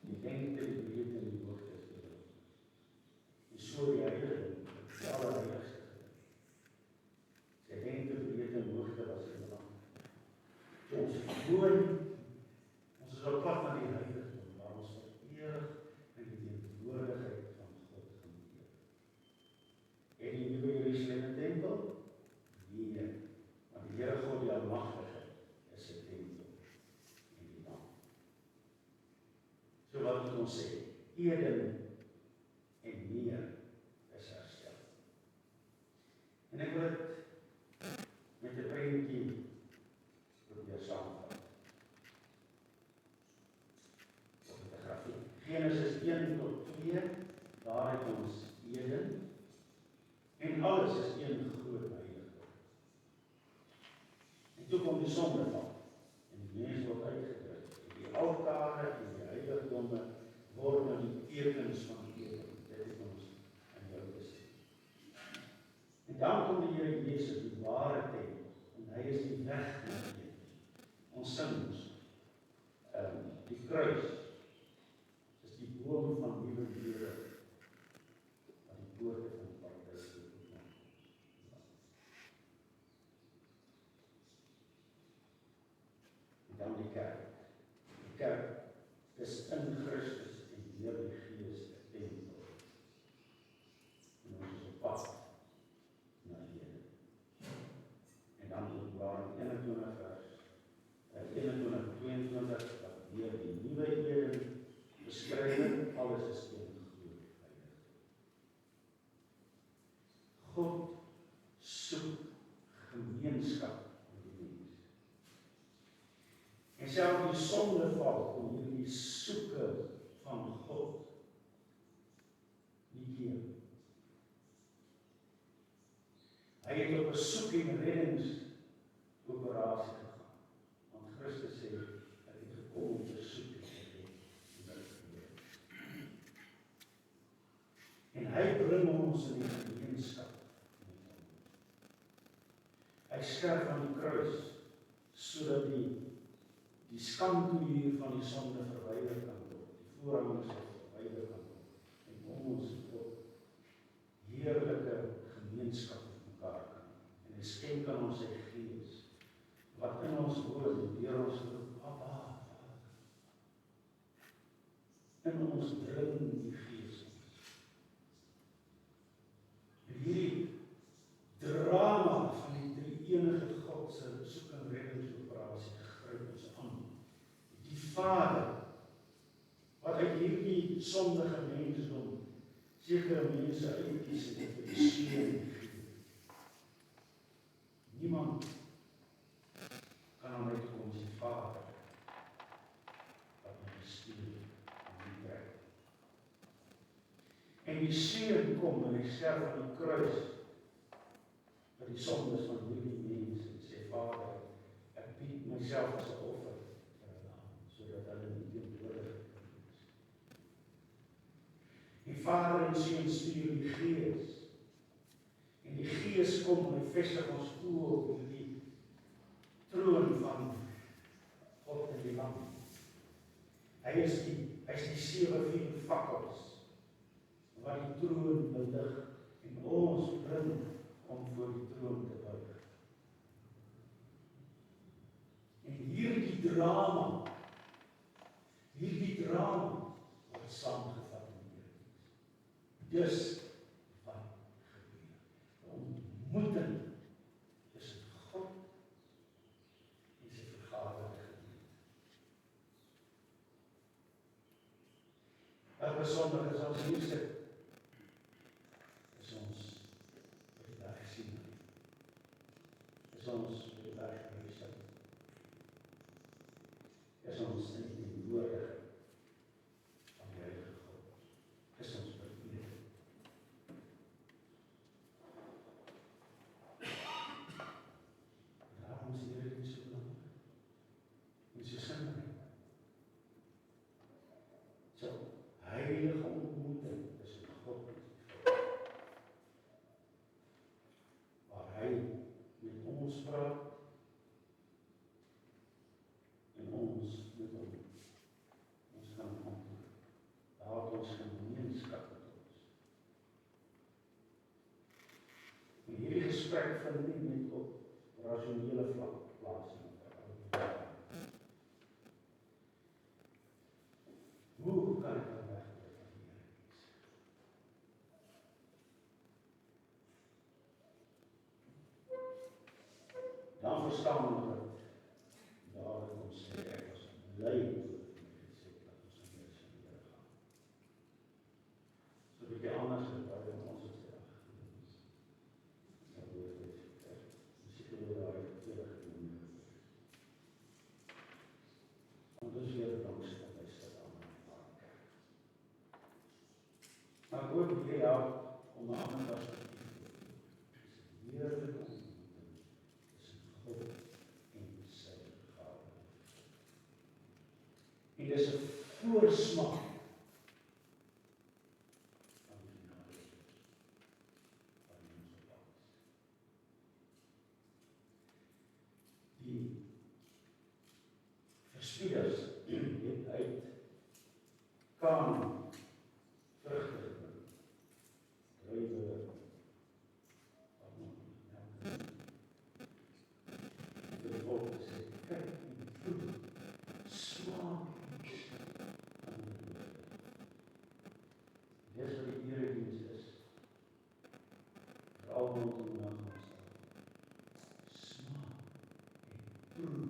Die lengte, die breedte en die hoogte is bedoel. En so die heiligdom, die allerheiligste. Sy lengte, breedte en hoogte was in belang. So ons woon, ons is op pad na die heiligdom, waar ons vereer in die teenwoordigheid van God gemeet. En die nuwe Jerusalem tempel? Nee, maar die Here God die Almagtige is 'n tempel in die naam. So wat moet ons sê? Eden en meer is herstel. En ek wil dit met 'n prentjie probeer saamvat. Op 'n grafiek. Genesis 1 tot 2, daar het ons Eden. En alles is een groot heiligdom. En toe kom die sondeval. En die mens word uitgedruk. En die altare en die heiligdomme word nou die tekens van die Eden. Dit is ons in jou gesê. En dan kom die Here Jesus, die ware tempel. En hy is die weg na die Eden. Ons sing ons. Die kruis is die boom van nuwe lewe. Wat die poorte van die paradys oopmaak. En dan die kerk. Die kerk is in Christus en deur die Gees 'n tempel. En ons is op pad na die Here. En dan Openbaring 21 vers 21-22 wat weer die nuwe Eden beskryf, alles is een groot heiligdom. God soek gemeenskap met die mens. En selfs die sondeval kom hierdie soeke van God nie keer. Hy het op 'n soek en reddingsoperasie gegaan. Want Christus sê, hy het gekom om te soek en te red. En hy bring ons in die gemeenskap met hom. Hy sterf aan die kruis, sodat die skandpoeier van die sonde verwyder kan word, die voorhangings verwyder kan word, en ons tot heerlike gemeenskap met mekaar kan. En hy skenk aan ons sy Gees, wat in ons woon, deur ons roep, Abba, Vader. In ons dring die Gees ons. En hierdie drama van die drie-enige God se soek en reddingsoperasie gryp ons aan. Die Vader, wat uit hierdie sondige mensdom sekere mense uitkies en vir die Seun gee. Niemand kan aan my toe kom as die Vader, wat my bestuur en die trek. En die Seun kom en hy sterf aan die kruis, vir die sondes van hierdie mense, en sê, Vader, ek bied myself as 'n offer vir hulle aan, sodat hulle nie teenwoordig kan wees. Die Vader en Seun stuur die Gees, en die Gees kom en hy vestig ons oë op die troon van God en die Lam. Hy is die 7 vakkels troon belig en ons bring om voor die troon te buig. En hierdie drama word saamgevat in hierdie. Dus wat gebeur? 'n ontmoeting tussen God en sy vergaderde gemeente. Wat besonder is as hier sit, is ons by die berg Sinaï. Is ons by die berg Gerizim. Is ons in die teenwoordigheid van die Heilige God. Is ons by U. Daarom is die Here nie so belangrik. En so sinnelik. So, heilige ontmoeting tussen God en waar hy met ons praat en ons met hom. Ons kan ontmoet. Daar het ons gemeenskap met ons. En hierdie gesprek vind nie net op rasionele vlak plaas nie. Hoe kan ek dan wegkry van die Here Jesus? Dan verstaan ons dat Dawid ons sê, ek was bly oor die sê dat ons nie meer sy Here gaan. So 'n bietjie anders as wat ons is dag. Dat woord is miskien oor daai tweede gedoen. Want dis weer dankbaar dat hy sit aan my bank. Maar ek hoop jy om 'n ander perspektief te hê. Dis 'n heerlike ontmoeting tussen God en sy vergadering. En dis 'n voorsmaak van die genade van ons op pad is. Die verspieders het uit Kanaan vrugte gebring. Druiwe, dit volk sê, kyk en proe, smaak aan die woord. Dis wat die erediens is. Vir al rondom nagmaal. Smaak en proe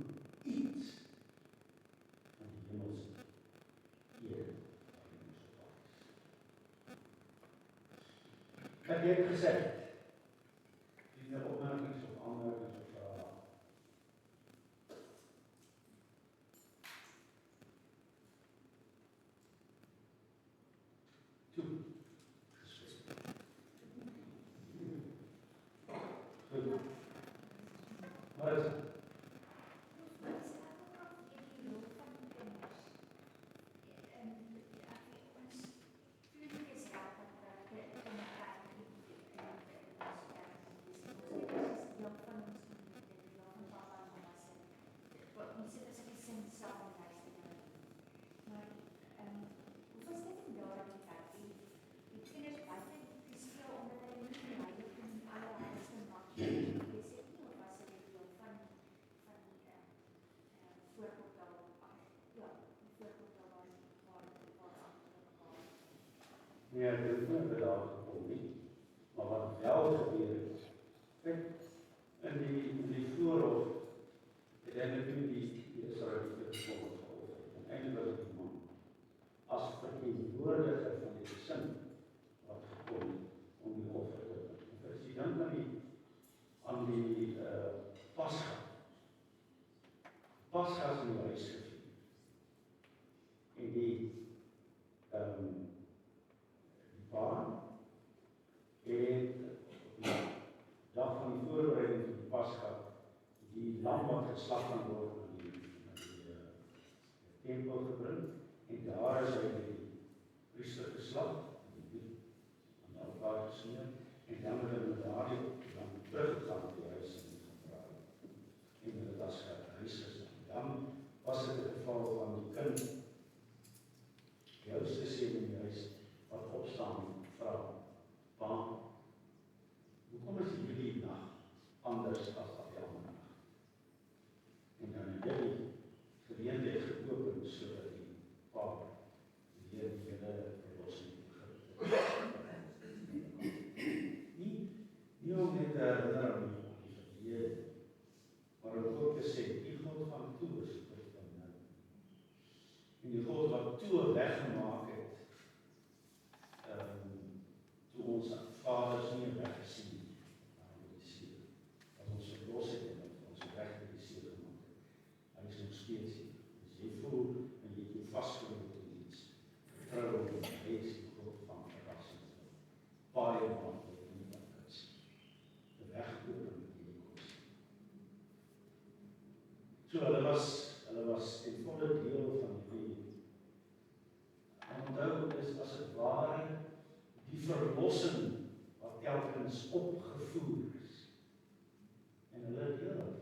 iets van die hemelse Here wat in ons op pad is. Ek het gesê, die opmerkings of aanmerkings of vrae. Toe, gesprek. Goed. Wat is het? Nee, dit is nie daar gekom nie. Maar wat wel gebeur het, kyk, in die voorhof, het eintlik nie die Israeliete gekom geoffer. En eintlik was dit die man, as verteenwoordiger van die gesin, wat gekom om die offer te bring. En as jy dink aan die Pascha. Pascha is in die huis gevier. En die baan het op die dag van die voorbereiding van die Pascha die lam wat geslag kan word na die tempel gebring en daar is hy die priester geslag en die aan altaar gesmeer en dan het hulle daardie dan teruggegaan op die huis en gevraag en hulle as huis gesit. Dan was dit 'n geval van die kind die oudste seun in die huis wat opstaan vra ons vaders nie weggesien nie, maar die seer. As ons verlos het en ons weg met die seer gemaak het. Hy is nog steeds hier. As jy voel en jy het jou vasgeloop in iets, vertrou op hom, hy is die God van verrassing. Baie wat jy nie kan sien. Die weg open met die koers. So hulle was ten volle deel van die lewe. En onthou is as het ware die verlossing wat telkens opgevoer is. En hulle deel het.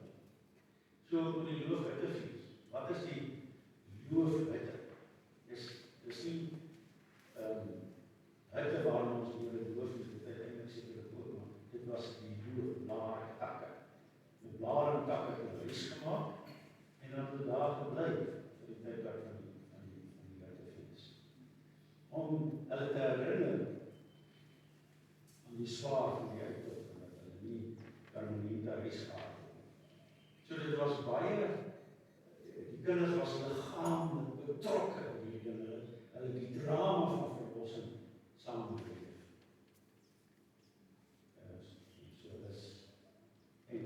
So moet die loofhitte vier. Wat is die loofhitte? Dis nie hitte waarom ons hier in loof is, dit eintlik seker ook, maar dit was die loofblare takke. Die blare en takke het huis gemaak en dan het daar gebly vir die tydperk van die hittefees. Om hulle te herinner aan die swaar van die uittocht en dat hulle nie permanente huis gehad het. So dit was baie, die kinders was liggaamlik betrokke by die dinge, hulle die drama van verlossing saamgeleef. So dis, en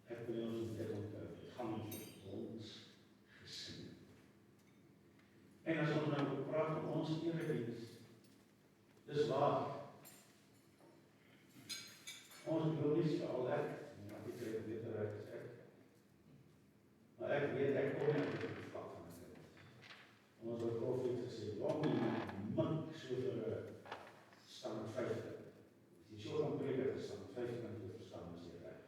ek wil ons dit onthou, dit gaan ons gesien. En as ons nou praat van ons erediens, dis waar. Ons glo nie veral ek, maar ek kry beter uit as ek. Maar ek weet, ek kom nie op die vlak van dit. Ons het prof het gesê, waarom nie mink so vir stand 50? As jy so gaan preek het, stand 50 kan jy verstaan, as jy reg.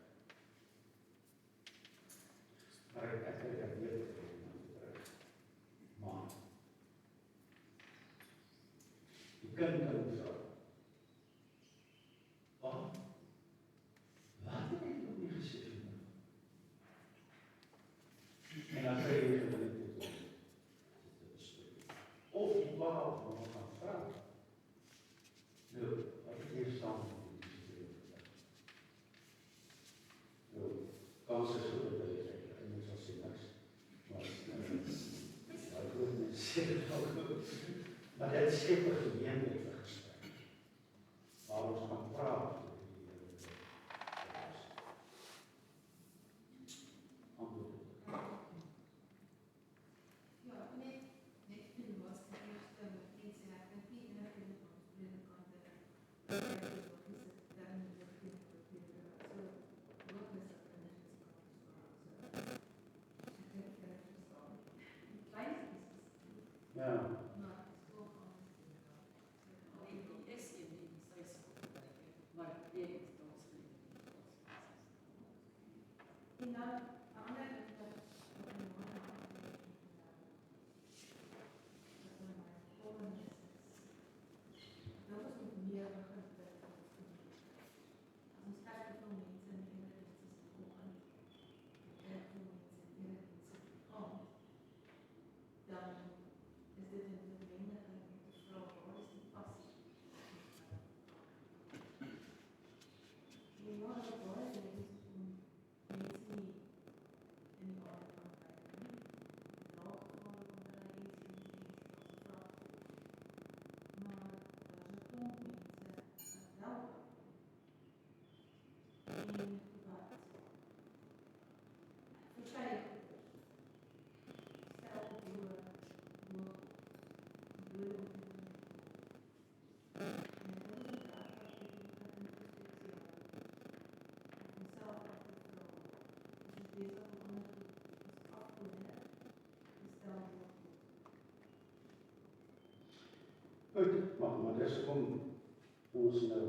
Maar ek weet het reg. Maar die kind kan vra, wat het ek nog nie gesê vir my? En dan kry jy gewillig dit te bespreek. Of die paal van ons gaan vra. Nou, wat het hier staan met die bespreek? Nou, kans is so dat hy sê, en ek sal sê niks. Maar, goed, mens sê dit al goed. Maar dit skep 'n geleentheid vir gesprek. Waar ons kan praat oor die antwoord. Ja, net die laaste eerste iets en ek dink nie en ek het ons vriende kan dit dan so wat is dit Ja. En dan ander ding wat dat was nog meer begin te ons kyk veel mense in die eredienste se oggend en veel mense in die eredienste kom dan is dit 'n noodwendigheid om te vra wat is die passie? Ja, dat baie is om mense nie in die aard kan kyk nie. Raak geval om hulle iets vra. Maar daar is 'n klomp mense wat wel kan. En wat verskeie stel op hoe Goed, maar dis kom ons nou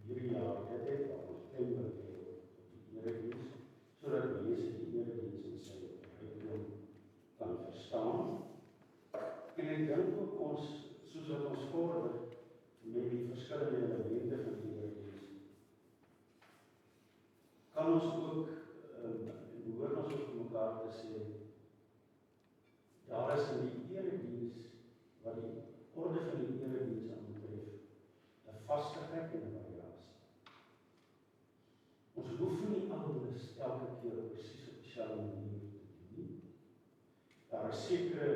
hierdie jaar het ons temper op die erediens, sodat mense die erediens in sy uitdruk kan verstaan. En ek dink ook ons, soos wat ons vorder met die verskillende elemente van die erediens, kan ons ook, en behoort ons ook vir mekaar te sê, daar is in die erediens wat die orde van die erediens aanbetref, 'n vastigheid en 'n variasie. Ons hoef nie alles elke keer presies op dieselfde manier te doen nie. Daar is sekere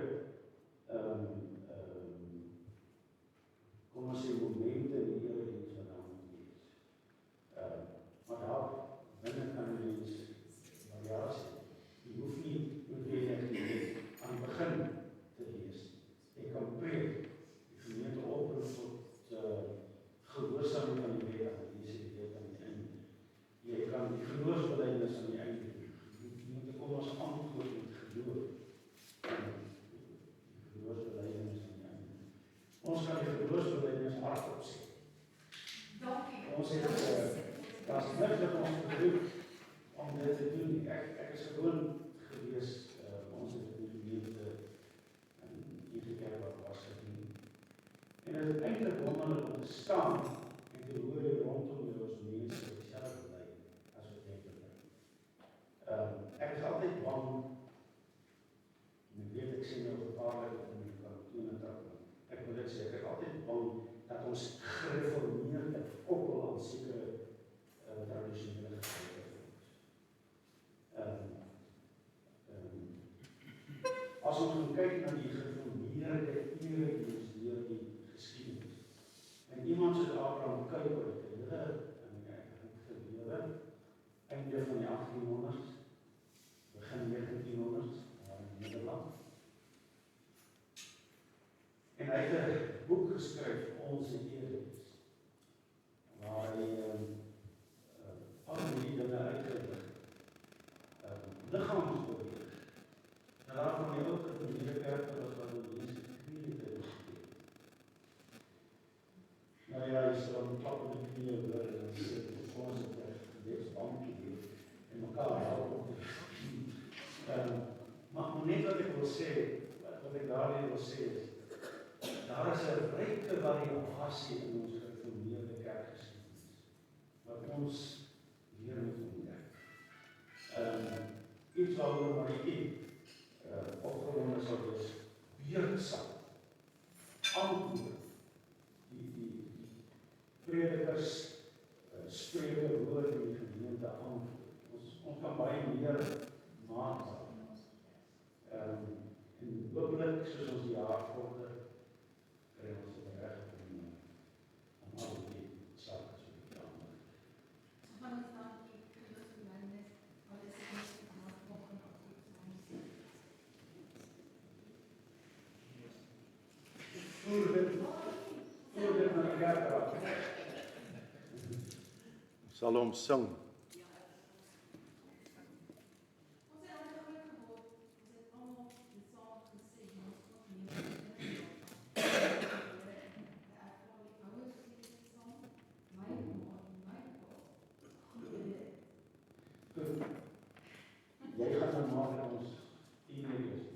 hardop sê. Dankie. Ons het, daar's niks wat ons bedoel om dit te doen nie. Ek is gewoon gewees, ons het in die gemeente en hierdie kerk wat was gedoen. En dit is eintlik wonderlik om te staan en te hoor jy rondom jou as mense wat dieselfde bly as wat jy bly. Ek is altyd bang, en ek weet ek sê nou gevaarlik om die kantone te hou. Ek wil dit sê, ek is altyd bang dat ons gereformeerde koppel aan sekere tradisionele gevolge is. As ons gaan kyk na die gereformeerde erediens deur die geskiedenis, en iemand soos Abraham Kuyper het gelewe, einde van die 1800s, begin 1900s, in Nederland. En hy het 'n boek geskryf, Onze Erediens, waar hy al die dinge uitgelig, liggaamsbeweeg. En daarvan hy ook in die kerke was wat die mense knieë te besteed. Nou ja, hy sê dan klap op die knieë oor en sê, ons het wees dankie hier, en mekaar help om te maar net wat ek wil sê, wat ek daarin wil sê is, daar is 'n ryke variasie in ons gereformeerde kerkgeskiedenis, wat ons weer moet ontdek. Iets waaroor maar ek opgewonde sal wees, beurtsaam, antwoord, die predikers, spreuke woord in die gemeente antwoord. Ons kan baie meer maak. En hopelik, soos ons die jaar vorder, kry ons het reg om al die sake so te verander. Van ons dankie vir die gemeentes, wat is die meeste van ons volgende Voer dit na die kerk raak. Sal hom sing. Jy gaan dan maak dat ons 10 uur is.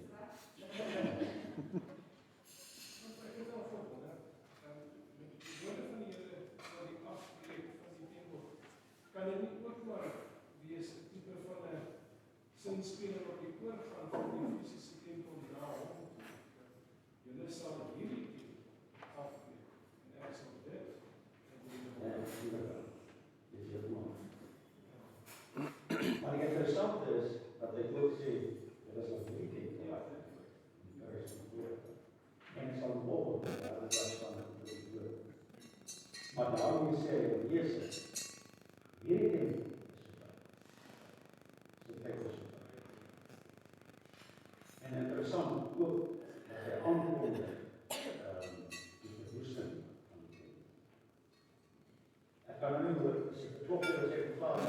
Kan dit nie ook maar wees 'n tipe van 'n sinspeler op die oorgang van die fisiese tempel na hom? Julle sal hierdie afbreek en ek sal dit Maar die interessante is, dat hy ook sê, dit is nog nie ken, en ek sal volg, dit was van die woord. Maar daarom sê hy, Jezus, hierdie ding is so tyd is so tyd. En interessant ook, dat hy antwoord die verwoesting van die ding. Ek kan nou nie hoor, as ek klop het, as ek klaar het.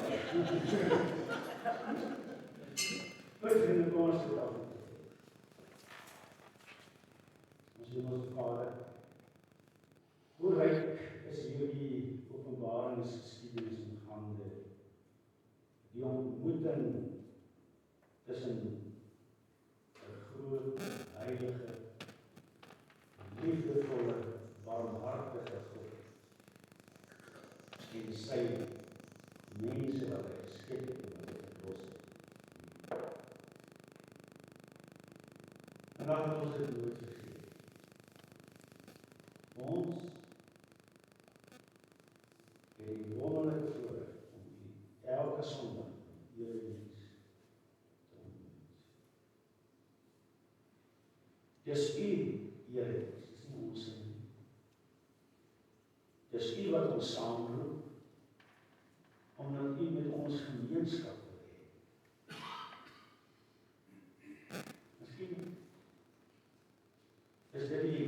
Vrienden, kom ons dit af. Ons doen ons Vader. Hoe ryk is hierdie openbaringsgeskiedenis in hande? Die ontmoeting tussen 'n groot, heilige, liefdevolle, barmhartige God en sy mense wat hy geskep het en wat hy verlos het. En dan moet ons dit nooit vergeet. Ons het die wonderlike voorreg om elke Sondag erediens te ontmoet. Dis u erediens, dis nie ons nie. Dis u wat ons saamroep, omdat u met ons gemeenskap wil hê. Miskien is dit die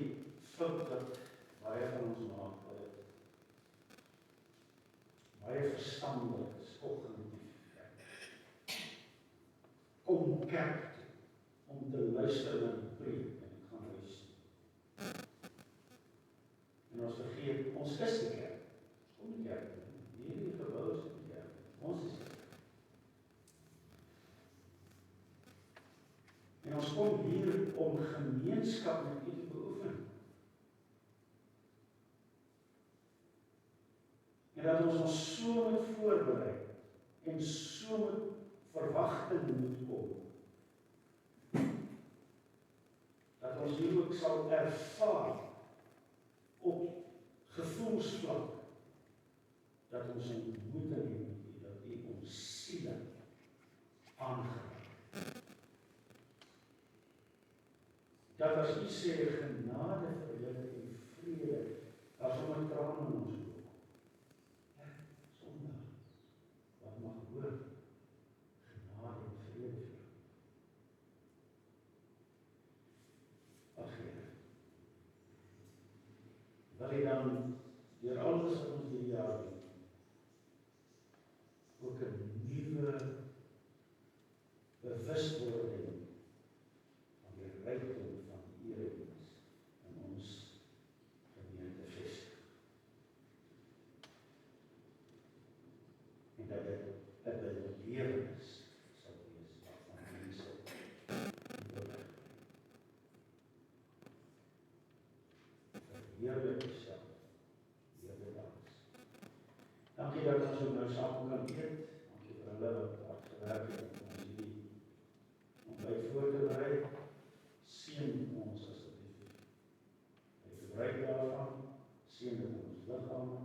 fout dat baie van ons maak, baie verstandelik is, kognitief. Kom kerk toe, om te luister na die preek, en ek gaan huis. En ons vergeet Ons is die kerk. Kom die kerk. Hierdie gebou is die kerk. Ons is die kerk. En ons kom hier om gemeenskap met U te beoefen. En dat ons so moet voorberei en so met verwagting moet kom. Dat ons hier ook sal ervaar op gevoelsvlak dat ons 'n ontmoeting het met U, dat U ons siele aangeraak. Dat as U sê genade vir julle en vrede, daar sal 'n traan in ons oë. Sondag, wat mag hoor, genade en vrede vir jou. Ag Here, wil U dan deur alles wat ons hierdie jaar doen, ook 'n nuwe bewustwording van die rykdom van U erediens in ons gemeente vestig. En dat dit 'n belewenis sal wees van mense nodig. Verheerlik Uself, Here dans. Dankie dat ons ook nou saam kan eet. Dankie vir hulle wat hard gewerk het om ons hierdie ontbyt voor te berei. Seën ons asseblief. Hy gebruik daarvan, seën dit in ons liggame,